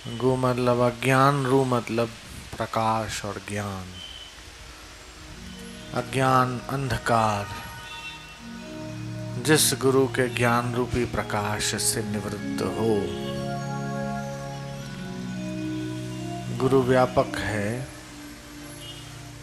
गु मतलब अज्ञान, रू मतलब प्रकाश और ज्ञान। अज्ञान अंधकार जिस गुरु के ज्ञान रूपी प्रकाश से निवृत्त हो। गुरु व्यापक है,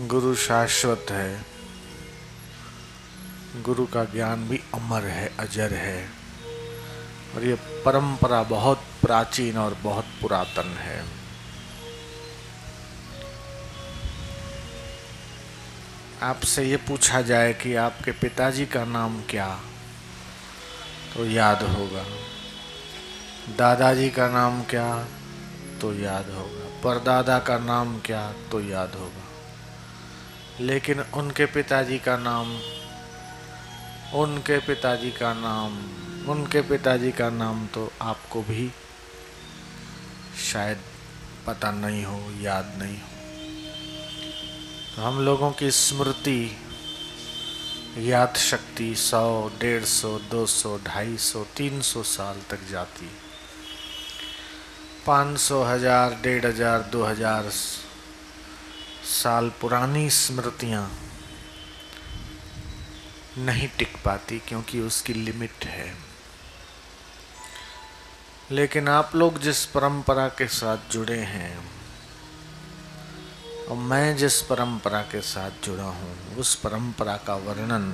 गुरु शाश्वत है, गुरु का ज्ञान भी अमर है, अजर है। और ये परंपरा बहुत प्राचीन और बहुत पुरातन है। आपसे ये पूछा जाए कि आपके पिताजी का नाम क्या, तो याद होगा। दादाजी का नाम क्या, तो याद होगा। परदादा का नाम क्या, तो याद होगा। लेकिन उनके पिताजी का नाम, उनके पिताजी का नाम, उनके पिताजी का नाम तो आपको भी शायद पता नहीं हो, याद नहीं हो। तो हम लोगों की स्मृति, याद शक्ति 100, 150, 200, 250, 300 साल तक जाती। 500, 1000, 1500, 2000 साल पुरानी स्मृतियां नहीं टिक पाती, क्योंकि उसकी लिमिट है। लेकिन आप लोग जिस परंपरा के साथ जुड़े हैं और मैं जिस परंपरा के साथ जुड़ा हूं, उस परंपरा का वर्णन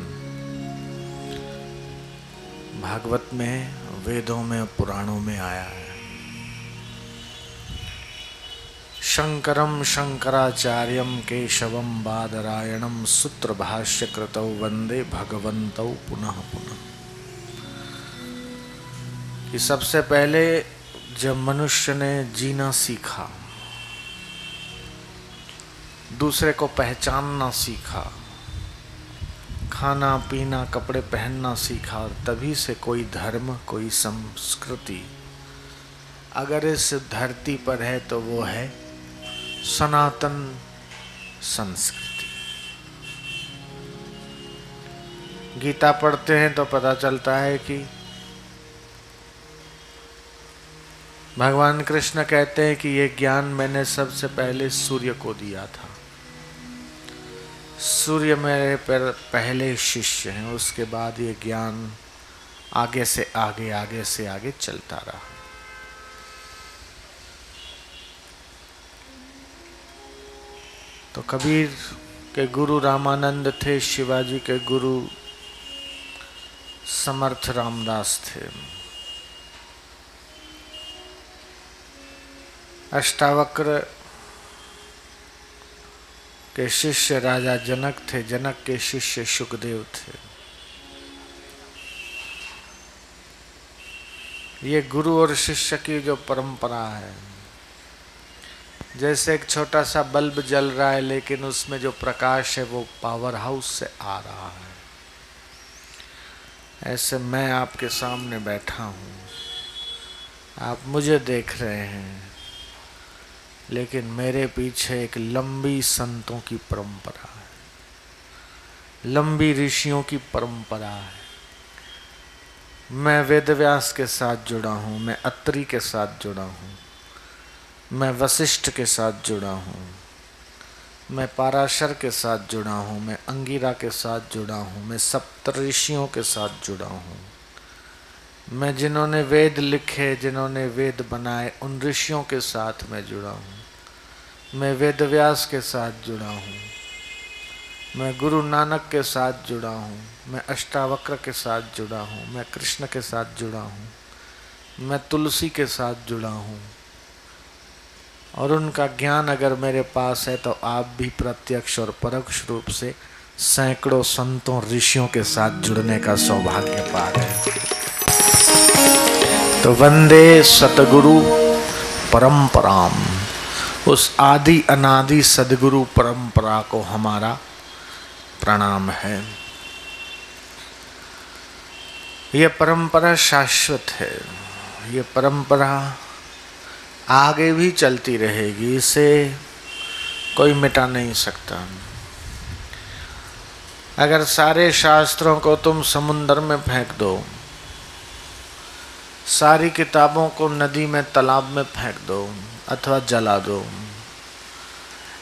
भागवत में, वेदों में, पुराणों में आया है। शंकरम शंकराचार्यम केशवम बादरायणम सूत्र भाष्य कृतौ वंदे भगवन्तौ पुनः पुनः। कि सबसे पहले जब मनुष्य ने जीना सीखा, दूसरे को पहचानना सीखा, खाना पीना कपड़े पहनना सीखा, और तभी से कोई धर्म, कोई संस्कृति अगर इस धरती पर है तो वो है सनातन संस्कृति। गीता पढ़ते हैं तो पता चलता है कि भगवान कृष्ण कहते हैं कि ये ज्ञान मैंने सबसे पहले सूर्य को दिया था। सूर्य मेरे पर पहले शिष्य हैं, उसके बाद ये ज्ञान आगे से आगे, आगे से आगे चलता रहा। तो कबीर के गुरु रामानंद थे, शिवाजी के गुरु समर्थ रामदास थे, अष्टावक्र के शिष्य राजा जनक थे, जनक के शिष्य शुकदेव थे। ये गुरु और शिष्य की जो परंपरा है, जैसे एक छोटा सा बल्ब जल रहा है लेकिन उसमें जो प्रकाश है वो पावर हाउस से आ रहा है, ऐसे मैं आपके सामने बैठा हूँ, आप मुझे देख रहे हैं, लेकिन मेरे पीछे एक लंबी संतों की परंपरा है, लंबी ऋषियों की परंपरा है। मैं वेदव्यास के साथ जुड़ा हूँ, मैं अत्रि के साथ जुड़ा हूँ, मैं वशिष्ठ के साथ जुड़ा हूँ, मैं पाराशर के साथ जुड़ा हूँ, मैं अंगिरा के साथ जुड़ा हूँ, मैं सप्तऋषियों के साथ जुड़ा हूँ, मैं जिन्होंने वेद लिखे, जिन्होंने वेद बनाए, उन ऋषियों के साथ मैं जुड़ा हूँ। मैं वेदव्यास के साथ जुड़ा हूँ, मैं गुरु नानक के साथ जुड़ा हूँ, मैं अष्टावक्र के साथ जुड़ा हूँ, मैं कृष्ण के साथ जुड़ा हूँ, मैं तुलसी के साथ जुड़ा हूँ। और उनका ज्ञान अगर मेरे पास है तो आप भी प्रत्यक्ष और परोक्ष रूप से सैकड़ों संतों, ऋषियों के साथ जुड़ने का सौभाग्य पा गए। तो वंदे सतगुरु परंपराम, उस आदि अनादि सदगुरु परंपरा को हमारा प्रणाम है। यह परंपरा शाश्वत है, ये परंपरा आगे भी चलती रहेगी, इसे कोई मिटा नहीं सकता। अगर सारे शास्त्रों को तुम समुद्र में फेंक दो, सारी किताबों को नदी में, तालाब में फेंक दो, अथवा जला दो।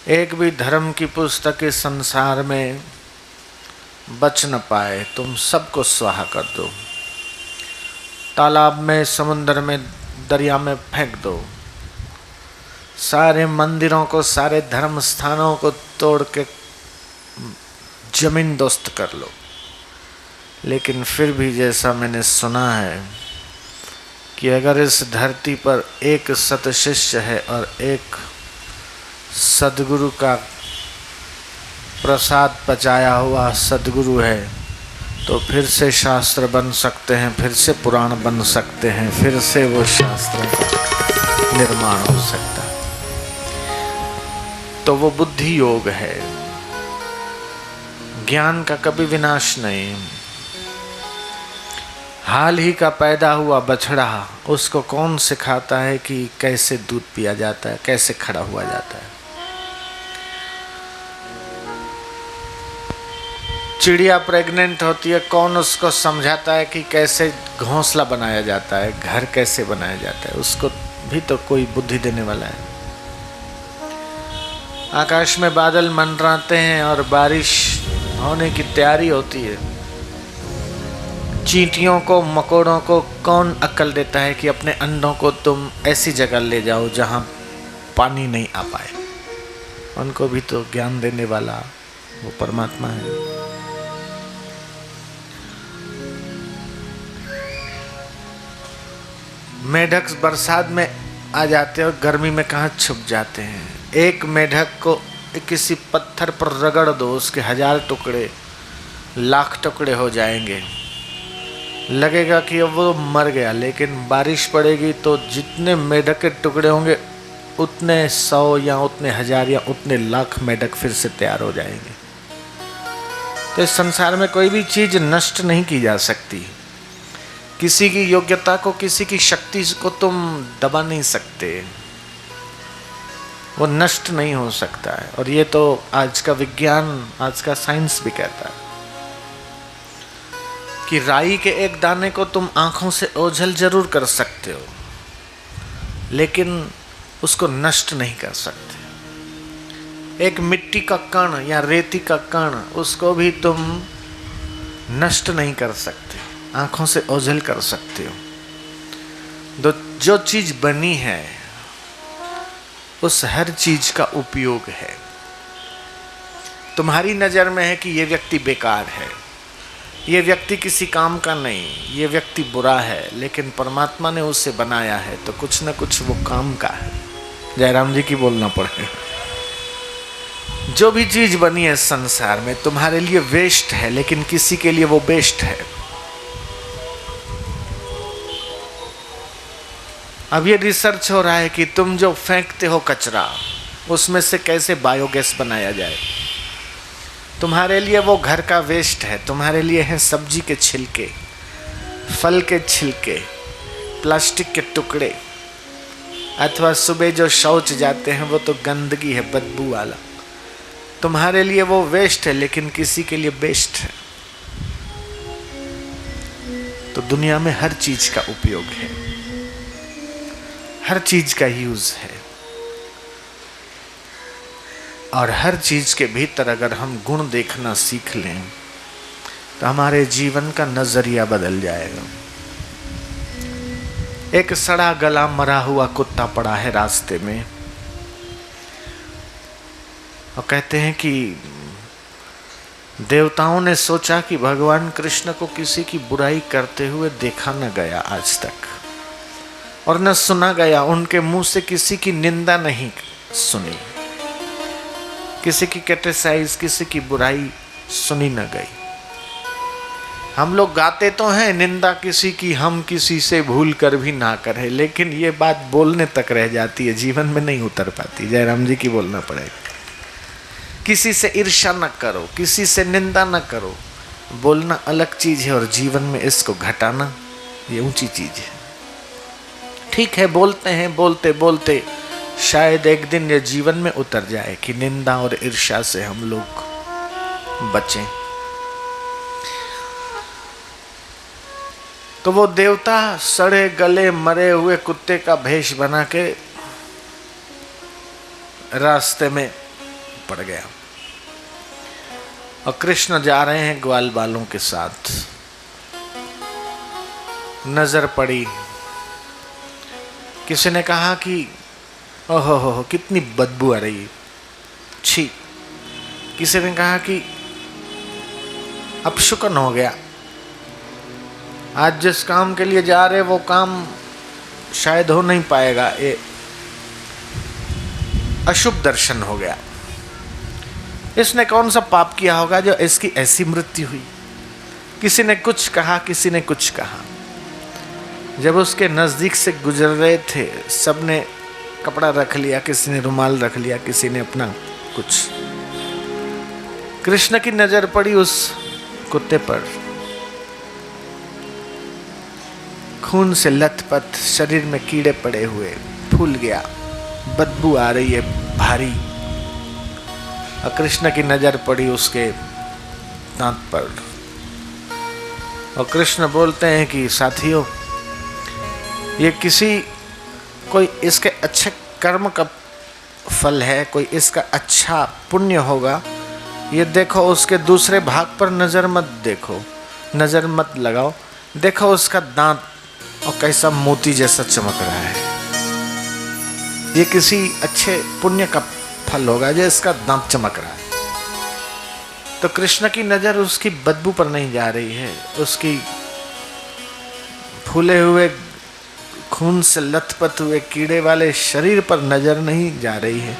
एक भी धर्म की पुस्तक इस संसार में बच न पाए, तुम सबको स्वाहा कर दो। तालाब में, समुद्र में, दरिया में फेंक दो। सारे मंदिरों को, सारे धर्म स्थानों को तोड़ के जमीन दोस्त कर लो। लेकिन फिर भी जैसा मैंने सुना है कि अगर इस धरती पर एक सत शिष्य है और एक सद्गुरु का प्रसाद पचाया हुआ सद्गुरु है, तो फिर से शास्त्र बन सकते हैं, फिर से पुराण बन सकते हैं, फिर से वो शास्त्र का निर्माण हो सकता है। तो वो बुद्धि योग है। ज्ञान का कभी विनाश नहीं। हाल ही का पैदा हुआ बछड़ा, उसको कौन सिखाता है कि कैसे दूध पिया जाता है, कैसे खड़ा हुआ जाता है। चिड़िया प्रेग्नेंट होती है, कौन उसको समझाता है कि कैसे घोंसला बनाया जाता है, घर कैसे बनाया जाता है। उसको भी तो कोई बुद्धि देने वाला है। आकाश में बादल मंडराते हैं और बारिश होने की तैयारी होती है। चींटियों को, मकोड़ों को कौन अक्ल देता है कि अपने अंडों को तुम ऐसी जगह ले जाओ जहां पानी नहीं आ पाए। उनको भी तो ज्ञान देने वाला वो परमात्मा है। मेढक बरसात में आ जाते हैं और गर्मी में कहाँ छुप जाते हैं। एक मेढक को किसी पत्थर पर रगड़ दो, उसके 1000 टुकड़े, लाख टुकड़े हो जाएंगे। लगेगा कि अब वो मर गया, लेकिन बारिश पड़ेगी तो जितने मेढक के टुकड़े होंगे उतने 100 या उतने 1000 या उतने लाख मेढक फिर से तैयार हो जाएंगे। तो इस संसार में कोई भी चीज नष्ट नहीं की जा सकती। किसी की योग्यता को, किसी की शक्ति को तुम दबा नहीं सकते, वो नष्ट नहीं हो सकता है। और ये तो आज का विज्ञान, आज का साइंस भी कहता है कि राई के एक दाने को तुम आंखों से ओझल जरूर कर सकते हो, लेकिन उसको नष्ट नहीं कर सकते। एक मिट्टी का कण या रेती का कण, उसको भी तुम नष्ट नहीं कर सकते, आंखों से ओझल कर सकते हो। तो जो चीज बनी है उस हर चीज का उपयोग है। तुम्हारी नजर में है कि ये व्यक्ति बेकार है, ये व्यक्ति किसी काम का नहीं, ये व्यक्ति बुरा है, लेकिन परमात्मा ने उसे बनाया है तो कुछ न कुछ वो काम का है। जयराम जी की बोलना पड़े। जो भी चीज बनी है संसार में तुम्हारे लिए वेस्ट है, लेकिन किसी के लिए वो बेस्ट है। अब ये रिसर्च हो रहा है कि तुम जो फेंकते हो कचरा, उसमें से कैसे बायोगैस बनाया जाए। तुम्हारे लिए वो घर का वेस्ट है, तुम्हारे लिए है सब्जी के छिलके, फल के छिलके, प्लास्टिक के टुकड़े, अथवा सुबह जो शौच जाते हैं वो तो गंदगी है, बदबू वाला। तुम्हारे लिए वो वेस्ट है, लेकिन किसी के लिए बेस्ट है। तो दुनिया में हर चीज का उपयोग है, हर चीज का यूज है, और हर चीज के भीतर अगर हम गुण देखना सीख लें तो हमारे जीवन का नजरिया बदल जाएगा। एक सड़ा गला मरा हुआ कुत्ता पड़ा है रास्ते में, और कहते हैं कि देवताओं ने सोचा कि भगवान कृष्ण को किसी की बुराई करते हुए देखा न गया आज तक, और न सुना गया, उनके मुंह से किसी की निंदा नहीं सुनी, किसी की क्रिटिसाइज, किसी की बुराई सुनी न गई। हम लोग गाते तो हैं निंदा किसी की हम किसी से भूल कर भी ना करें, लेकिन ये बात बोलने तक रह जाती है, जीवन में नहीं उतर पाती। जयराम जी की बोलना पड़ेगा। किसी से ईर्ष्या न करो, किसी से निंदा न करो। बोलना अलग चीज है और जीवन में इसको घटाना ये ऊंची चीज है। ठीक है, बोलते हैं, बोलते बोलते शायद एक दिन ये जीवन में उतर जाए कि निंदा और ईर्ष्या से हम लोग बचें। तो वो देवता सड़े गले मरे हुए कुत्ते का भेष बना के रास्ते में पड़ गया और कृष्ण जा रहे हैं ग्वाल बालों के साथ। नजर पड़ी, किसी ने कहा कि ओहो हो कितनी बदबू आ रही है, छी। किसी ने कहा कि अपशुकन हो गया, आज जिस काम के लिए जा रहे वो काम शायद हो नहीं पाएगा, ये अशुभ दर्शन हो गया। इसने कौन सा पाप किया होगा जो इसकी ऐसी मृत्यु हुई। किसी ने कुछ कहा, किसी ने कुछ कहा। जब उसके नजदीक से गुजर रहे थे, सबने कपड़ा रख लिया, किसी ने रुमाल रख लिया, किसी ने अपना कुछ। कृष्ण की नजर पड़ी उस कुत्ते पर, खून से लथपथ, शरीर में कीड़े पड़े हुए, फूल गया, बदबू आ रही है भारी। और कृष्ण की नजर पड़ी उसके दांत पर और कृष्ण बोलते हैं कि साथियों, ये कोई इसके अच्छे कर्म का फल है, कोई इसका अच्छा पुण्य होगा। ये देखो, उसके दूसरे भाग पर नजर मत देखो, नजर मत लगाओ, देखो उसका दांत और कैसा मोती जैसा चमक रहा है। ये किसी अच्छे पुण्य का फल होगा जो इसका दांत चमक रहा है। तो कृष्ण की नजर उसकी बदबू पर नहीं जा रही है, उसकी फूले हुए खून से लथपथ हुए कीड़े वाले शरीर पर नजर नहीं जा रही है।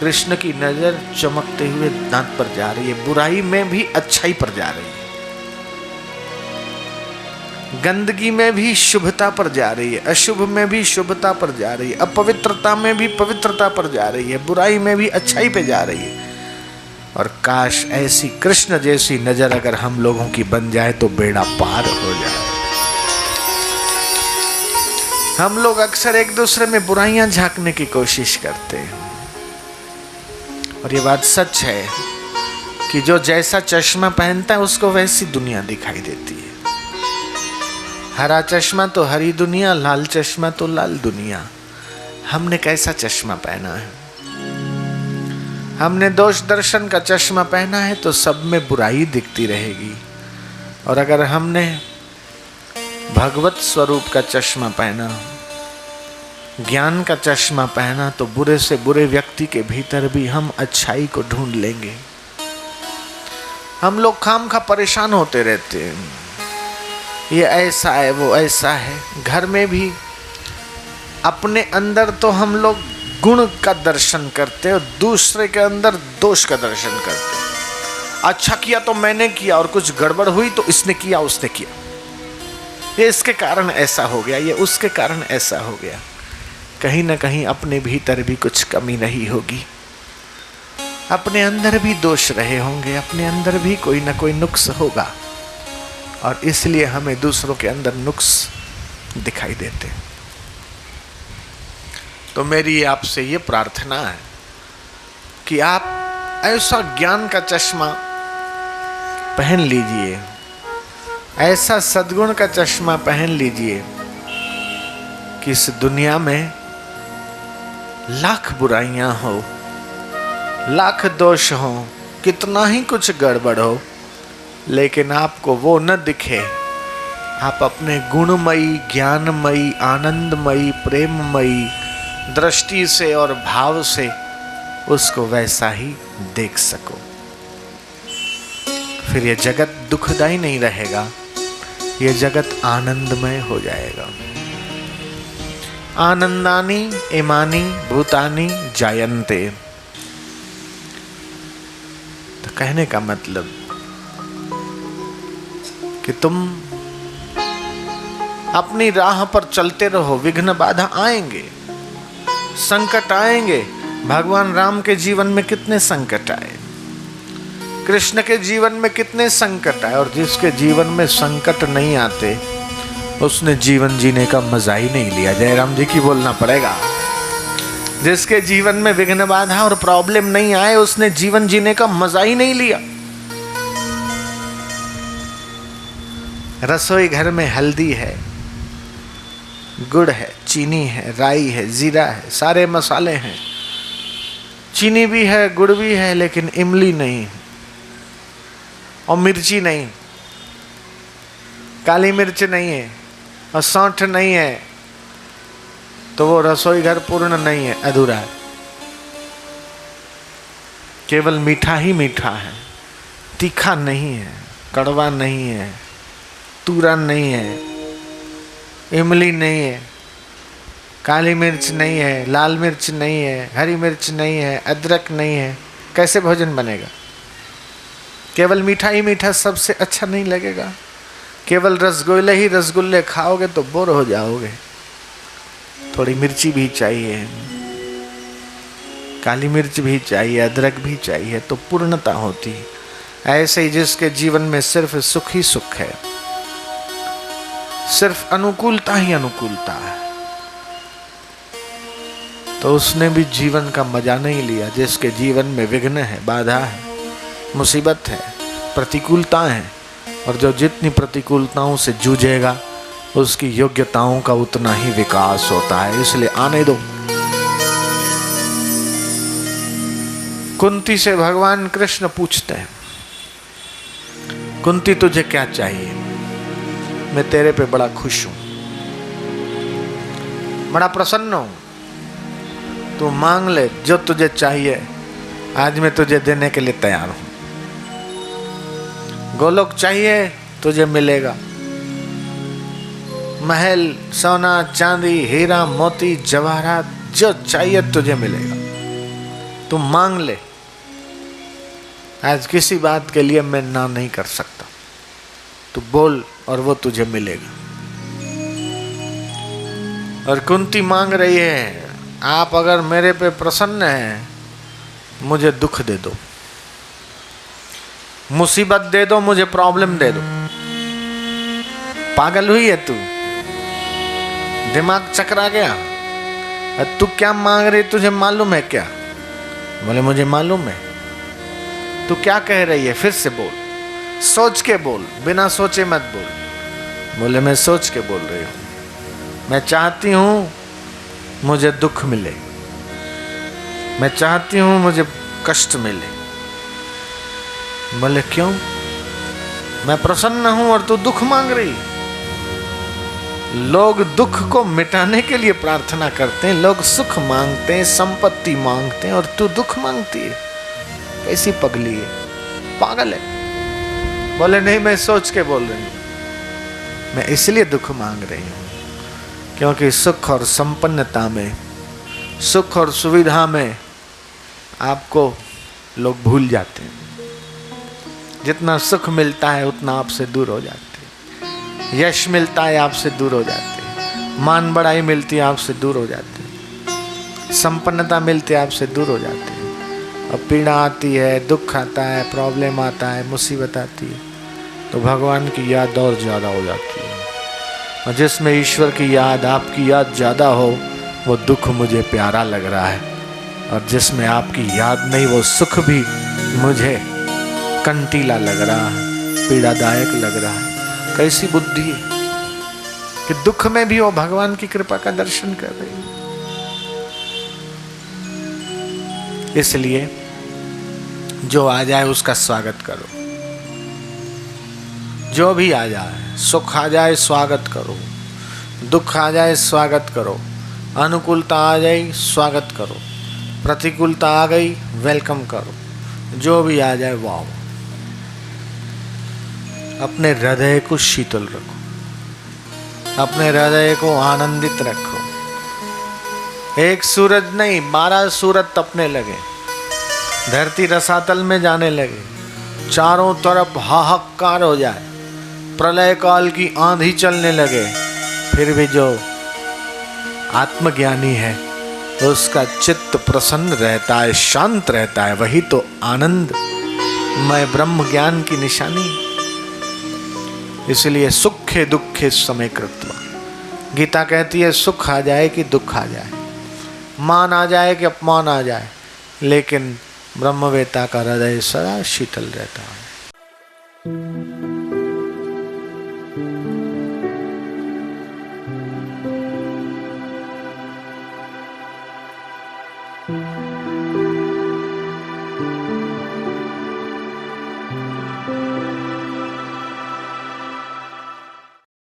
कृष्ण की नजर चमकते हुए दांत पर जा रही है, बुराई में भी अच्छाई पर जा रही है, गंदगी में भी शुभता पर जा रही है, अशुभ में भी शुभता पर जा रही है, अपवित्रता में भी पवित्रता पर जा रही है, बुराई में भी अच्छाई पे जा रही है। और काश ऐसी कृष्ण जैसी नजर अगर हम लोगों की बन जाए तो बेड़ा पार हो जाए। हम लोग अक्सर एक दूसरे में बुराइयां झांकने की कोशिश करते हैं, और ये बात सच है कि जो जैसा चश्मा पहनता है उसको वैसी दुनिया दिखाई देती है। हरा चश्मा तो हरी दुनिया, लाल चश्मा तो लाल दुनिया। हमने कैसा चश्मा पहना है? हमने दोष दर्शन का चश्मा पहना है तो सब में बुराई दिखती रहेगी, और अगर हमने भगवत स्वरूप का चश्मा पहना, ज्ञान का चश्मा पहना, तो बुरे से बुरे व्यक्ति के भीतर भी हम अच्छाई को ढूंढ लेंगे। हम लोग खामखा परेशान होते रहते हैं, ये ऐसा है, वो ऐसा है। घर में भी अपने अंदर तो हम लोग गुण का दर्शन करते और दूसरे के अंदर दोष का दर्शन करते। अच्छा किया तो मैंने किया, और कुछ गड़बड़ हुई तो इसने किया, उसने किया, ये इसके कारण ऐसा हो गया, ये उसके कारण ऐसा हो गया। कहीं ना कहीं अपने भीतर भी कुछ कमी रही होगी, अपने अंदर भी दोष रहे होंगे, अपने अंदर भी कोई ना कोई नुक्स होगा, और इसलिए हमें दूसरों के अंदर नुक्स दिखाई देते। तो मेरी आपसे ये प्रार्थना है कि आप ऐसा ज्ञान का चश्मा पहन लीजिए, ऐसा सद्गुण का चश्मा पहन लीजिए कि इस दुनिया में लाख बुराइयां हो, लाख दोष हो, कितना ही कुछ गड़बड़ हो, लेकिन आपको वो न दिखे। आप अपने गुणमयी, ज्ञानमयी, आनंदमयी, प्रेममयी दृष्टि से और भाव से उसको वैसा ही देख सको। फिर ये जगत दुखदाई नहीं रहेगा, ये जगत आनंदमय हो जाएगा। आनंदानि इमानि भूतानि जायन्ते। तो कहने का मतलब कि तुम अपनी राह पर चलते रहो, विघ्न बाधा आएंगे, संकट आएंगे। भगवान राम के जीवन में कितने संकट आए, कृष्ण के जीवन में कितने संकट आए, और जिसके जीवन में संकट नहीं आते उसने जीवन जीने का मजा ही नहीं लिया। जयराम जी की बोलना पड़ेगा। जिसके जीवन में विघ्न बाधा और प्रॉब्लम नहीं आए उसने जीवन जीने का मजा ही नहीं लिया। रसोई घर में हल्दी है, गुड़ है, चीनी है, राई है, जीरा है, सारे मसाले हैं, चीनी भी है, गुड़ भी है, लेकिन इमली नहीं और मिर्ची नहीं, काली मिर्च नहीं है और सौंठ नहीं है, तो वो रसोई घर पूर्ण नहीं है, अधूरा है। केवल मीठा ही मीठा है, तीखा नहीं है, कड़वा नहीं है, तूरा नहीं है, इमली नहीं है, काली मिर्च नहीं है, लाल मिर्च नहीं है, हरी मिर्च नहीं है, अदरक नहीं है, कैसे भोजन बनेगा? केवल मीठा ही मीठा सबसे अच्छा नहीं लगेगा। केवल रसगुल्ले ही रसगुल्ले खाओगे तो बोर हो जाओगे। थोड़ी मिर्ची भी चाहिए, काली मिर्च भी चाहिए, अदरक भी चाहिए, तो पूर्णता होती है। ऐसे ही जिसके जीवन में सिर्फ सुख ही सुख है, सिर्फ अनुकूलता ही अनुकूलता है, तो उसने भी जीवन का मजा नहीं लिया। जिसके जीवन में विघ्न है, बाधा है, मुसीबत है, प्रतिकूलता है, और जो जितनी प्रतिकूलताओं से जूझेगा उसकी योग्यताओं का उतना ही विकास होता है। इसलिए आने दो। कुंती से भगवान कृष्ण पूछते हैं, कुंती तुझे क्या चाहिए? मैं तेरे पे बड़ा खुश हूं, बड़ा प्रसन्न हूं, तू मांग ले जो तुझे चाहिए, आज मैं तुझे देने के लिए तैयार हूं। गोलोक चाहिए तुझे मिलेगा, महल, सोना, चांदी, हीरा, मोती, जवाहरात, जो चाहिए तुझे मिलेगा, तू मांग ले। आज किसी बात के लिए मैं ना नहीं कर सकता, तू बोल और वो तुझे मिलेगा। और कुंती मांग रही है, आप अगर मेरे पे प्रसन्न हैं, मुझे दुख दे दो, मुसीबत दे दो, मुझे प्रॉब्लम दे दो। पागल हुई है तू? दिमाग चकरा गया? तू क्या मांग रही, तुझे मालूम है क्या? बोले मुझे मालूम है। तू क्या कह रही है? फिर से बोल, सोच के बोल, बिना सोचे मत बोल। बोले मैं सोच के बोल रही हूं। मैं चाहती हूं मुझे दुख मिले, मैं चाहती हूं मुझे कष्ट मिले। बोले क्यों? मैं प्रसन्न हूं और तू दुख मांग रही। लोग दुख को मिटाने के लिए प्रार्थना करते हैं, लोग सुख मांगते हैं, संपत्ति मांगते हैं, और तू दुख मांगती है। कैसी पगली है, पागल है। बोले नहीं, मैं सोच के बोल रही हूं, मैं इसलिए दुख मांग रही हूं क्योंकि सुख और संपन्नता में, सुख और सुविधा में आपको लोग भूल जाते हैं। जितना सुख मिलता है उतना आपसे दूर हो जाते हैं। यश मिलता है आपसे दूर हो जाते हैं, मान बढ़ाई मिलती है आपसे दूर हो जाते हैं, संपन्नता मिलती है आपसे दूर हो जाते हैं। और पीड़ा आती है, दुख आता है, प्रॉब्लम आता है, मुसीबत आती है, तो भगवान की याद और ज़्यादा हो जाती है। और जिसमें ईश्वर की याद, आपकी याद ज़्यादा हो, वो दुख मुझे प्यारा लग रहा है। और जिसमें आपकी याद नहीं, वो सुख भी मुझे कंटीला लग रहा है, पीड़ादायक लग रहा है। कैसी बुद्धि है कि दुख में भी वो भगवान की कृपा का दर्शन कर रही है। इसलिए जो आ जाए उसका स्वागत करो, जो भी आ जाए, सुख आ जाए स्वागत करो, दुख आ जाए स्वागत करो, अनुकूलता आ जाए स्वागत करो, प्रतिकूलता आ गई वेलकम करो, जो भी आ जाए वाह। अपने हृदय को शीतल रखो, अपने हृदय को आनंदित रखो। एक सूरज नहीं, 12 सूरज तपने लगे, धरती रसातल में जाने लगे, चारों तरफ हाहाकार हो जाए, प्रलय काल की आंधी चलने लगे, फिर भी जो आत्मज्ञानी है उसका चित्त प्रसन्न रहता है, शांत रहता है। वही तो आनंद मैं ब्रह्म ज्ञान की निशानी। इसलिए सुखे दुखे समय कृत्वा, गीता कहती है सुख आ जाए कि दुख आ जाए, मान आ जाए कि अपमान आ जाए, लेकिन ब्रह्मवेता का हृदय सदा शीतल रहता है।